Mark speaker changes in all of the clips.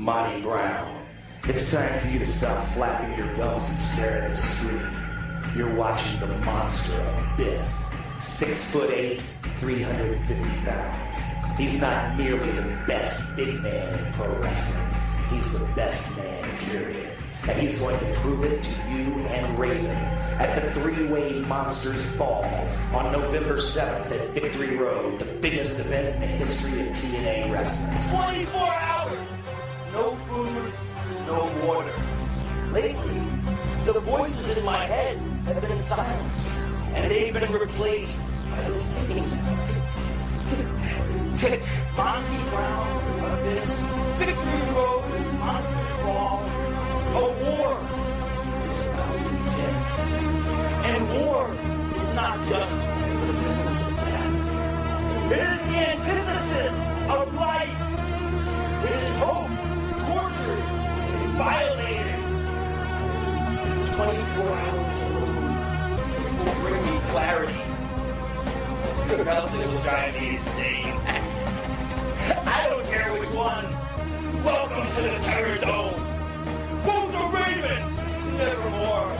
Speaker 1: Monty Brown. It's time for you to stop flapping your gums and stare at the screen. You're watching the monster Abyss. 6'8", 350 pounds. He's not merely the best big man in pro wrestling. He's the best man, period. And he's going to prove it to you and Raven at the three-way Monsters Ball on November 7th at Victory Road, the biggest event in the history of TNA wrestling. 24 hours! No food, no water. Lately, the voices in my head have been silenced, and they've been replaced by those ticking sounds. Tick, Monty Brown, Abyss, Victory Road, Monsters Ball. A war is about to begin. And war is not just the business of death. It is the antithesis of life. It is hope, tortured, and violated. 24 hours alone will bring me clarity. Or else it will drive me insane. I don't care which one. Welcome to the Terror Dome. Both are Raven, nevermore.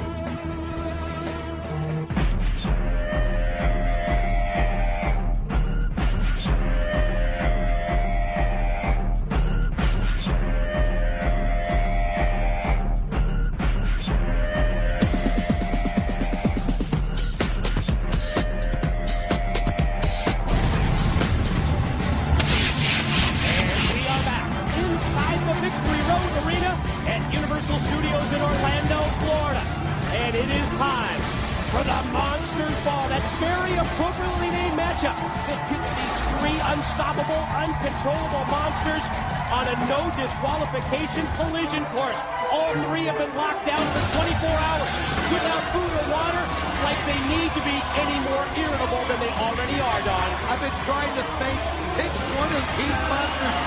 Speaker 2: Uncontrollable monsters on a no disqualification collision course. All three have been locked down for 24 hours without food or water, like they need to be any more irritable than they already are, Don.
Speaker 3: I've been trying to think which one of these monsters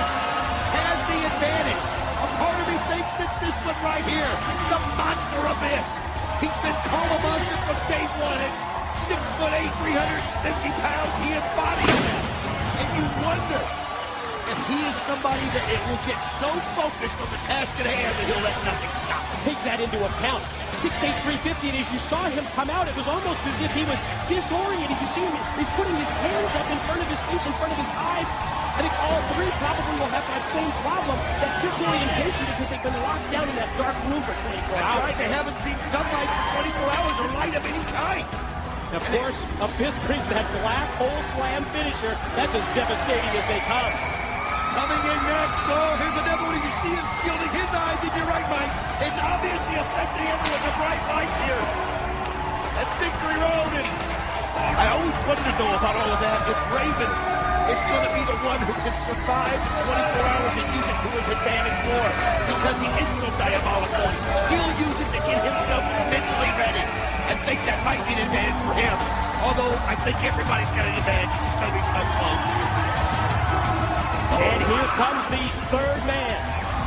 Speaker 3: has the advantage. A part of me thinks it's this one right here, the Monster Abyss. He's been called a monster from day one at 6'8", 350 pounds. He embodies that. And you wonder if he is somebody that it will get so focused on the task at hand that he'll let nothing stop him.
Speaker 2: Take that into account. 6'8", 350, and as you saw him come out, it was almost as if he was disoriented. You see him, he's putting his hands up in front of his face, in front of his eyes. I think all three probably will have that same problem, that disorientation, because they've been locked down in that dark room for 24 hours.
Speaker 3: Right, they haven't seen sunlight for 24 hours or light of any kind.
Speaker 2: Of course, Abyss brings that black hole slam finisher. That's as devastating as they come.
Speaker 3: Coming in next, oh, here's another one. You see him shielding his eyes in your right, Mike. It's obviously affecting everyone. The bright lights here at Victory Road. And I always wondered, though, about all of that. If Raven is going to be the one who can survive 24 hours and use it to his advantage more, because he is so diabolical. He'll use it to get himself mentally ready and think that might be an advantage for him. Although I think everybody's got an advantage. It's going to be so close.
Speaker 2: And here comes the third man,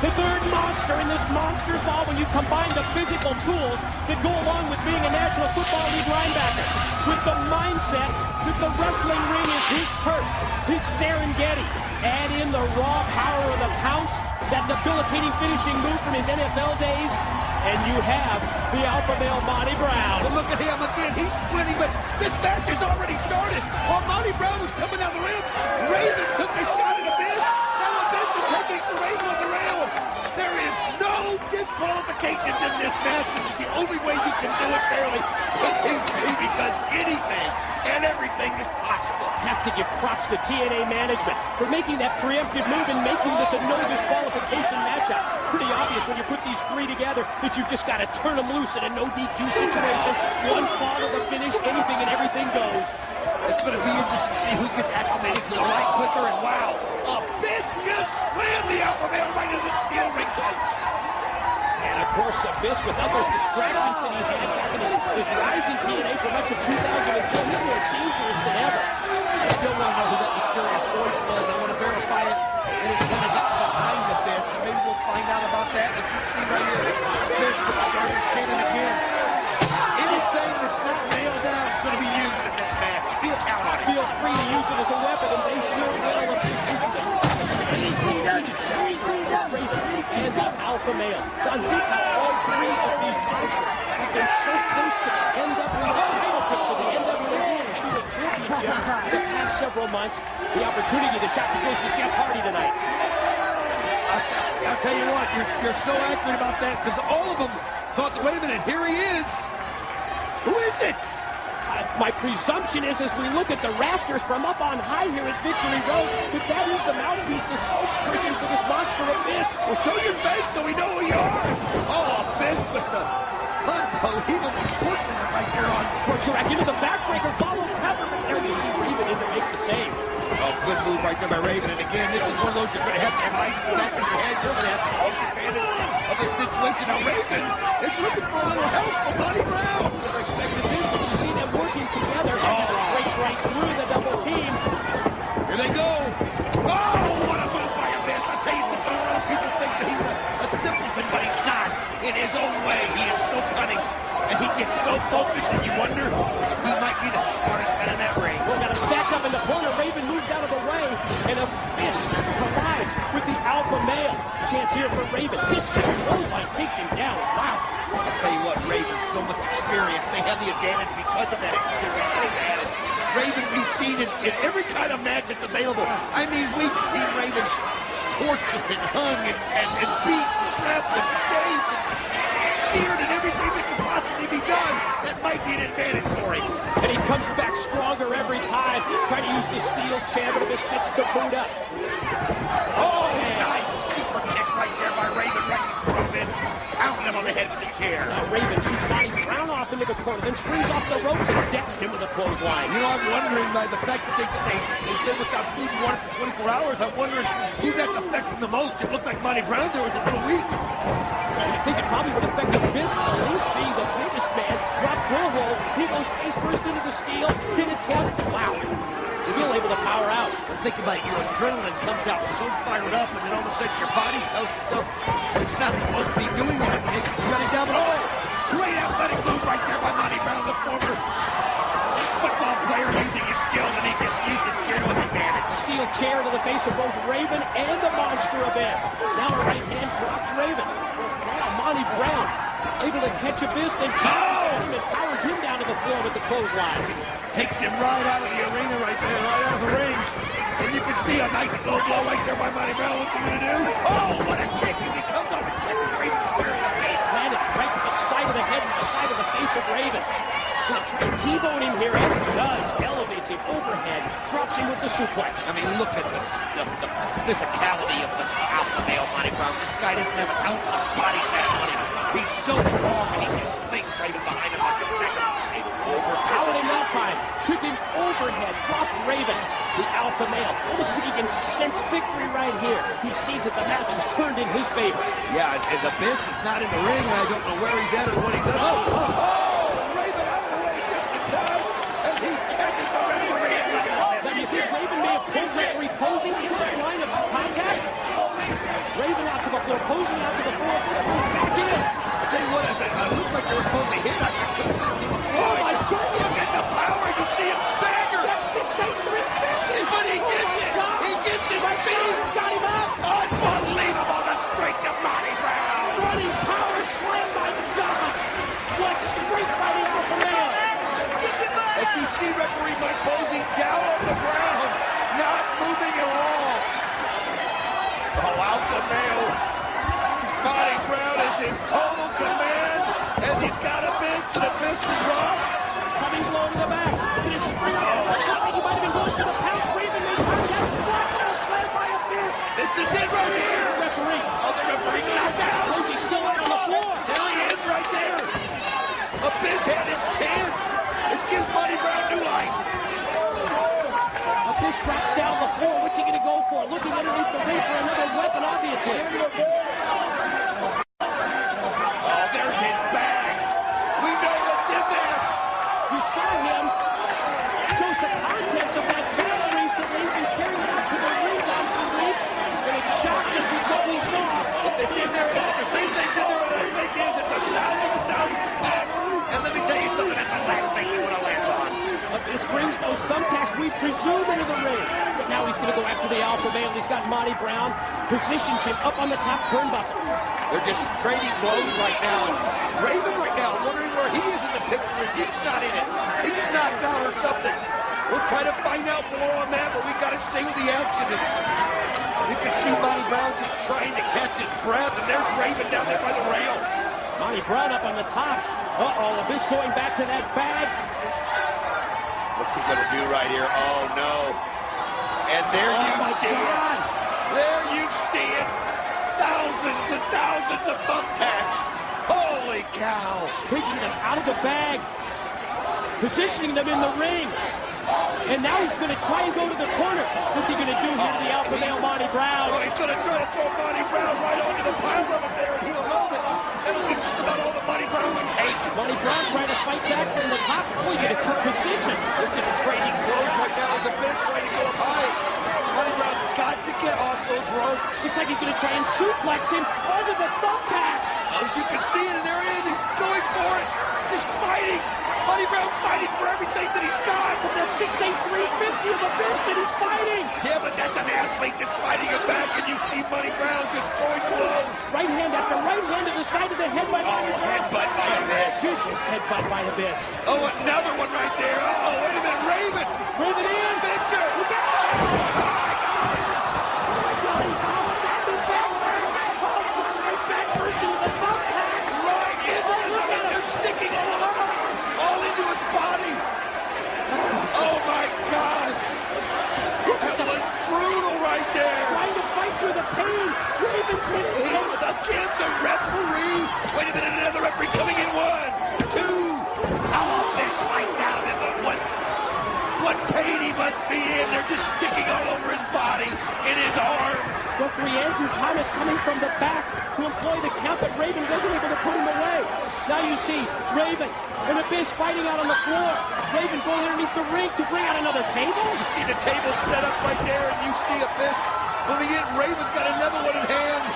Speaker 2: the third monster in this Monsters Ball. When you combine the physical tools that go along with being a National Football League linebacker, with the mindset that the wrestling ring is his turf, his Serengeti, add in the raw power of the pounce, that debilitating finishing move from his NFL days, and you have the alpha male Monty Brown.
Speaker 3: Well, look at him again. He's winning, but this match has already started. While Monty Brown was coming down the rim, Raven took a shot at Abyss. Now Abyss is taking the Raven on the rail. There is no disqualifications in this match, which is the only way you can do it fairly with these two, because anything and everything is possible.
Speaker 2: Have to give props to TNA management for making that preemptive move and making this a no disqualification matchup. Pretty obvious when you put these three together that you've just got to turn them loose in a no DQ situation. One fall of a finish, anything and everything goes.
Speaker 3: It's going to be interesting to see who gets acclimated to the right quicker, and wow, Abyss just slammed the alpha male right into the steel ring post.
Speaker 2: And of course, Abyss, without those distractions that he had back in his rising TNA for much of 2002, he's more dangerous than ever.
Speaker 3: I still want to know who that mysterious voice was. I want to verify it. And it's going to get behind Abyss. So maybe we'll find out about that. As you see right here, Abyss with the garbage cannon again. Anything that's not nailed down is going to be used in this match. You can count on it.
Speaker 2: Feel free to use it as a weapon, and they sure will. And alpha male. I think that all three of these monsters have been so close to the NWA picture, the NWA Heavyweight Championship the past several months. The opportunity, the shot that goes to Jeff Hardy tonight.
Speaker 3: I'll tell you what, you're so accurate about that, because all of them thought, wait a minute, here he is. Who is it?
Speaker 2: My presumption is, as we look at the rafters from up on high here at Victory Road, that is the mouthpiece, the spokesperson for this monster Abyss.
Speaker 3: Well, show your face so we know who you are. Oh, Abyss with the unbelievable torture right there on.
Speaker 2: Torture rack into the backbreaker, followed cover, but there you see Raven in to make the save.
Speaker 3: Oh, good move right there by Raven. And again, this is one of those you're going to have to have ice back in your head. You're going to have to take advantage of this situation. Now, Raven is looking for a little help from Monty Brown.
Speaker 2: Never expected this, but you see them working together. Breaks right through the double team.
Speaker 3: Here they go. Oh, what a move by Abyss. I'll tell you something, a lot of people think that he's a simpleton, but he's not. In his own way, he is so cunning. And he gets so focused that you wonder he might be the smartest man in that ring.
Speaker 2: Well, got him stacked up in the corner. Raven moves out of the way, and Abyss collides with the alpha male. Chance here for Raven. Discus clothesline takes him down. Wow.
Speaker 3: I'll tell you what, Raven, so much experience. They have the advantage because of that experience. They've had it. Raven, we've seen it in every kind of match that's available. I mean, we've seen Raven tortured and hung and beat and slapped and shaved and seared and everything that could possibly be done. That might be an advantage for him.
Speaker 2: And he comes back stronger every time. Trying to use the steel chair, but Abyss gets the boot up.
Speaker 3: Oh, nice super kick right there by Raven, right in front of Abyss. Pounding him on the head with the chair.
Speaker 2: Now Raven shoots Monty Brown off into the corner, then springs off the ropes and decks him with a clothesline.
Speaker 3: You know, I'm wondering by the fact that they've been without food and water for 24 hours, I'm wondering who that's affecting the most. It looked like Monty Brown there was a little weak.
Speaker 2: I think it probably would affect Abyss the least, being the biggest man. Drop bull roll. He goes face first into the steel. Hit attempt. Wow. Still able to power out.
Speaker 3: Think about it. Your adrenaline comes out so fired up, and then all of a sudden your body tells yourself it's not supposed to be doing that. It shut it down. But oh, great athletic move right there by Monty Brown, the former football player using his skills, and he just used the chair to his advantage.
Speaker 2: Steel chair to the face of both Raven and the monster Abyss. Now the right hand drops Raven. Now Monty Brown able to catch Abyss, then him and powers him down to the floor with the clothesline.
Speaker 3: Takes him right out of the arena right there, right out of the ring. And you can see a nice low blow right there by Monty Brown. What's he going to do? Oh, what a kick as he comes up and catches Raven square in the face.
Speaker 2: Landed right to the side of the head and the side of the face of Raven. Gonna try and T-bone him here, and he does. Elevates him overhead, drops him with the suplex.
Speaker 3: I mean, look at this, the physicality of the alpha male Monty Brown. This guy doesn't have an ounce of body fat on him. He's so strong, and he just flings Raven behind him like a second.
Speaker 2: Overpowered him that time. Took him overhead, dropped Raven, the alpha male. Almost as if he can sense victory right here. He sees that the match is turned in his favor.
Speaker 3: Yeah, as Abyss is not in the ring, and I don't know where he's at or what he's done. Raven out of the way just in time as he catches the referee.
Speaker 2: Now, do you think Raven may have pulled referee posing into that line of contact? Raven out to the floor, posing out to the floor. This goes back in.
Speaker 3: I'll tell you what, it looked like they were supposed to hit. I couldn't see him.
Speaker 2: Oh, my goodness.
Speaker 3: Look at the power. You see him stagger.
Speaker 2: That's 6'8", 350.
Speaker 3: But he gets it. He gets his feet.
Speaker 2: He's got him up.
Speaker 3: Unbelievable, the strength of Monty Brown.
Speaker 2: Running power slam, my God. What strength by the alpha male.
Speaker 3: As you see referee Mike Posey down on the ground, not moving at all. Oh, alpha male. Monty Brown is in total command as he's got Abyss, and Abyss is rocked.
Speaker 2: Coming blow to the back. It is spring out. He might have been going for the pounce. Raven made contact. What slam by Abyss.
Speaker 3: This is it right here.
Speaker 2: Referee.
Speaker 3: Oh, the referee's knocked out.
Speaker 2: Posey's still out on the floor.
Speaker 3: There he is right there. Abyss had his chance. This gives Monty Brown new life.
Speaker 2: Abyss drops down the floor. What's he going to go for? Looking underneath the ring for another weapon, obviously.
Speaker 3: Oh, there's his bag. We know what's in there.
Speaker 2: You saw him. Shows the contents of that bag recently and carried it out to the ring down for weeks. And it shocked us with what we saw.
Speaker 3: If it's in there, if the same thing's in there, what I think is it's thousands and thousands of packs. And let me tell you something, that's the last thing you want to land on.
Speaker 2: This brings those thumbtacks we presume, into the ring. But now he's going to go after the alpha male. He's got Monty Brown, positions him up on the top turnbuckle.
Speaker 3: They're just trading blows right now. And Raven right now wondering where he is in the picture if he's not in it. He's knocked out or something. We'll try to find out more on that, but we got to stay with the action. And you can see Monty Brown just trying to catch his breath, and there's Raven down there by the rail.
Speaker 2: Monty Brown up on the top. Uh-oh, Abyss going back to that bag.
Speaker 3: What's he going to do right here? Oh, no. And there you see it. There you see it. Thousands and thousands of thumbtacks. Holy cow.
Speaker 2: Taking them out of the bag. Positioning them in the ring. And now he's going to try and go to the corner. What's he going to do here to the alpha male, Monty Brown?
Speaker 3: Oh, he's going to try to throw Monty Brown right onto the pile of them there, and he'll know that that'll be just about all that Monty Brown can take.
Speaker 2: Monty Brown trying to fight back from the top. Oh, he's in a tough position.
Speaker 3: They're just trading blows right now as the men trying to go up high. Monty Brown's got to get off those ropes.
Speaker 2: Looks like he's going to try and suplex him onto the thumbtacks.
Speaker 3: As you can see it, and there he is. He's going for it. Just fighting. Monty Brown's fighting for everything that he's got.
Speaker 2: But that's 6'8", 350 of Abyss that he's fighting.
Speaker 3: Yeah, but that's an athlete that's fighting him back, and you see Monty Brown just going low.
Speaker 2: Right hand after right hand to the side of the head by Monty Brown.
Speaker 3: Headbutt by Abyss.
Speaker 2: Vicious headbutt by Abyss.
Speaker 3: Oh, another one right there. Uh-oh, wait a minute. Raven.
Speaker 2: Raven in.
Speaker 3: Victor.
Speaker 2: Look out.
Speaker 3: Sticking all into his body. Oh my gosh. That was brutal right there.
Speaker 2: Trying to fight through the pain. Raven
Speaker 3: Again, the referee. Wait a minute, another referee coming in. 1, 2. Oh, this fights out of him. But what pain he must be in. They're just sticking all over his body, in his arms.
Speaker 2: Referee Andrew Thomas coming from the back to employ the count, but Raven wasn't able to put him away. Now you see Raven and Abyss fighting out on the floor. Raven going underneath the ring to bring out another table.
Speaker 3: You see the table set up right there, and you see Abyss moving in. Raven's got another one in hand.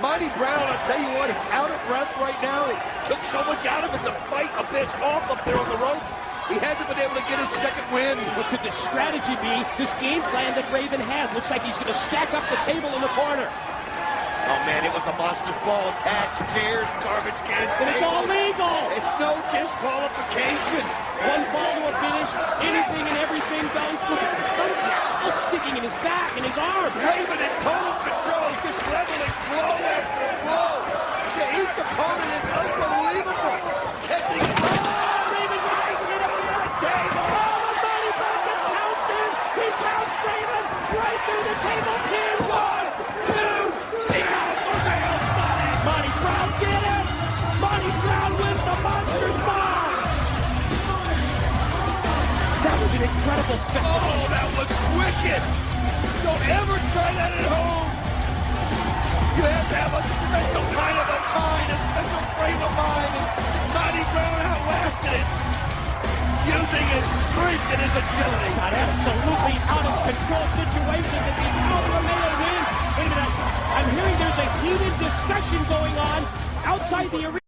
Speaker 3: Monty Brown, I'll tell you what, he's out of breath right now. It took so much out of him to fight Abyss off up there on the ropes. He hasn't been able to get his second win.
Speaker 2: What could the strategy be? This game plan that Raven has looks like he's going to stack up the table in the corner.
Speaker 3: Oh, man, it was a monster's ball. Attached chairs, garbage cans.
Speaker 2: And it's all legal.
Speaker 3: It's no disqualification.
Speaker 2: One fall to a finish. Anything and everything goes. Look at his thumbtack still sticking in his back and his arm.
Speaker 3: Raven in total control, just leveling blow after blow. Yeah, each opponent is unbelievable. Catching it.
Speaker 2: Raven trying to hit him on the table. Oh, the Monty Brown just pounced in. He pounced Raven right through the table. Pin 1, 2. Monty Brown did it! Monty Brown wins the Monsters Bomb! That was an incredible spectacle.
Speaker 3: Oh, that was wicked! Don't ever try that at home! You have to have a special kind of a mind, a special frame of mind, and Monty Brown outlasted it, using his strength and his agility.
Speaker 2: Got absolutely out of control situation that the Alpha Male win. Wait a minute, I'm hearing there's a heated discussion going on outside the arena.